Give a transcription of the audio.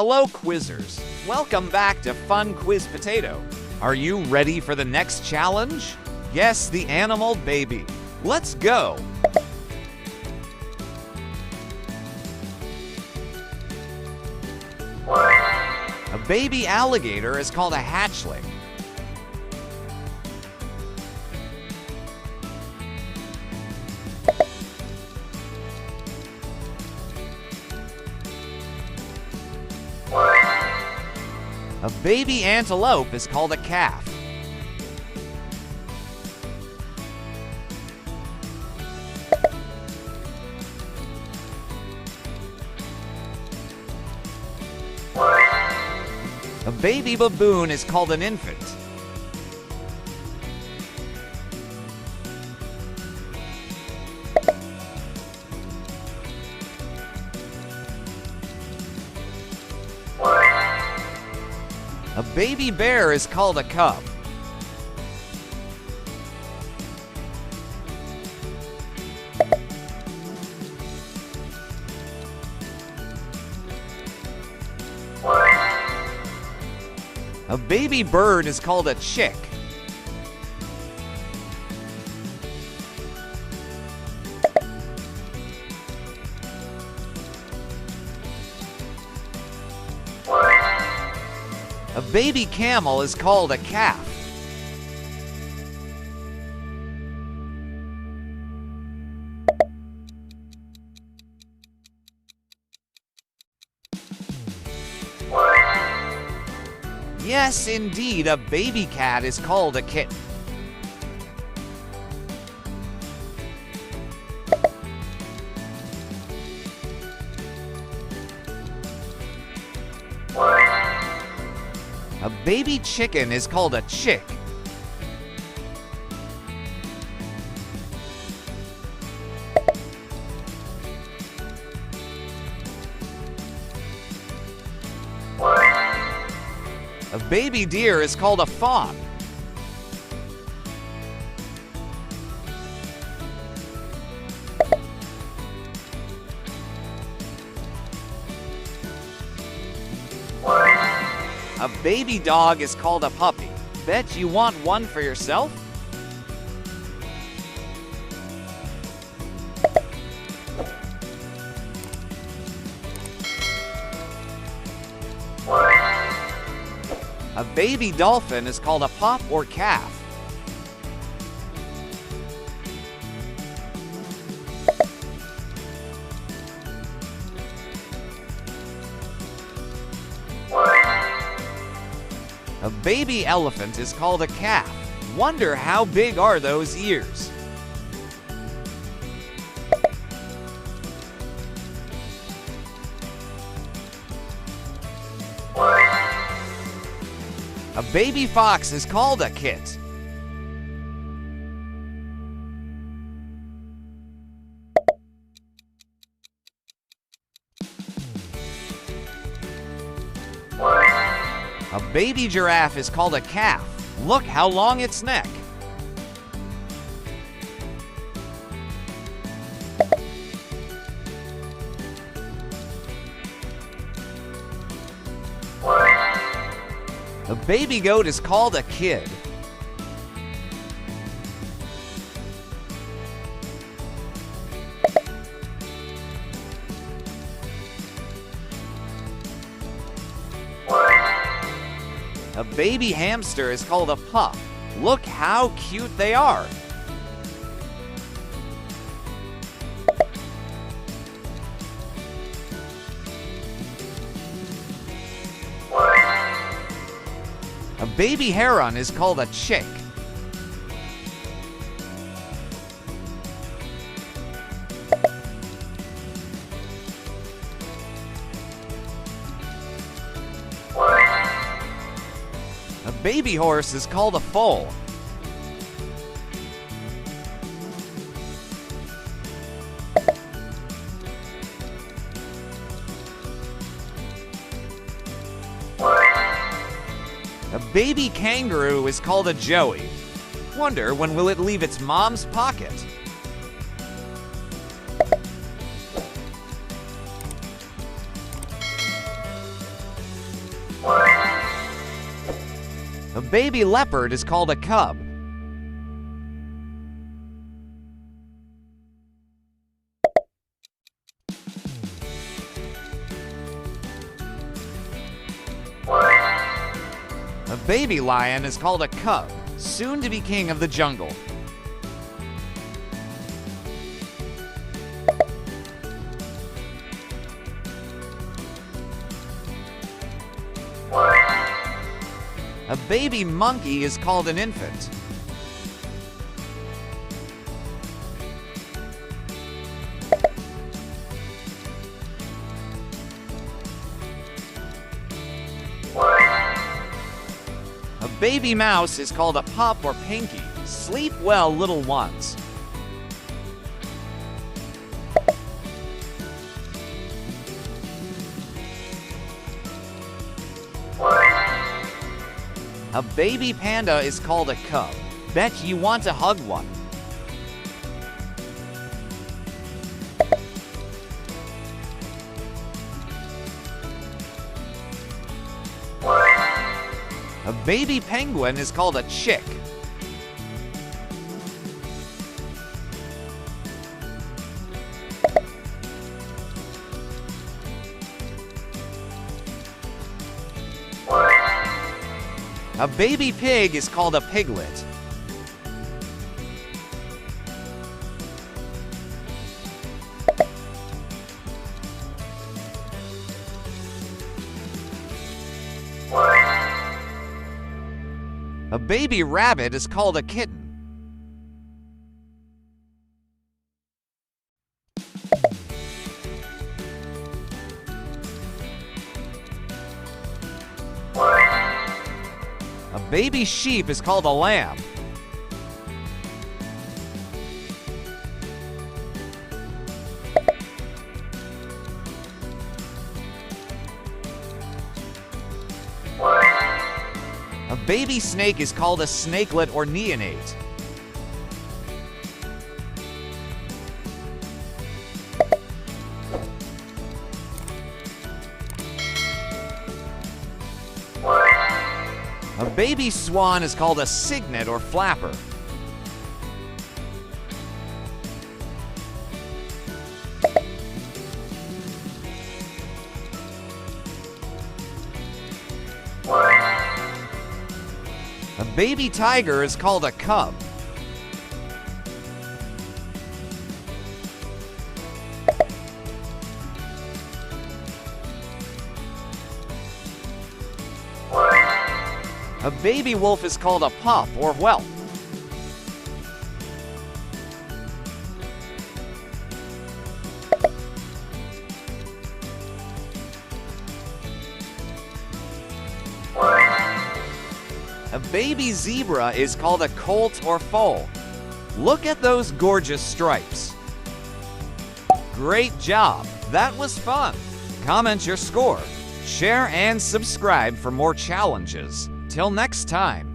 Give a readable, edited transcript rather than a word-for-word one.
Hello, quizzers. Welcome back to Fun Quiz Potato. Are you ready for the next challenge? Guess the animal baby. Let's go. A baby alligator is called a hatchling. A baby antelope is called a calf. A baby baboon is called an infant. A baby bear is called a cub. A baby bird is called a chick. A baby camel is called a calf. Yes, indeed, a baby cat is called a kitten. A baby chicken is called a chick. A baby deer is called a fawn. A baby dog is called a puppy. Bet you want one for yourself? A baby dolphin is called a pup or calf. A baby elephant is called a calf. Wonder how big are those ears? A baby fox is called a kit. A baby giraffe is called a calf. Look how long its neck. A baby goat is called a kid. A baby hamster is called a pup. Look how cute they are. A baby heron is called a chick. A baby horse is called a foal. A baby kangaroo is called a joey. Wonder when will it leave its mom's pocket? A baby leopard is called a cub. A baby lion is called a cub, soon to be king of the jungle. A baby monkey is called an infant. A baby mouse is called a pup or pinky. Sleep well, little ones. A baby panda is called a cub. Bet you want to hug one. A baby penguin is called a chick. A baby pig is called a piglet. A baby rabbit is called a kitten. A baby sheep is called a lamb. A baby snake is called a snakelet or neonate. A baby swan is called a cygnet or flapper. A baby tiger is called a cub. A baby wolf is called a pup or whelp. A baby zebra is called a colt or foal. Look at those gorgeous stripes. Great job! That was fun! Comment your score, share and subscribe for more challenges. Till next time.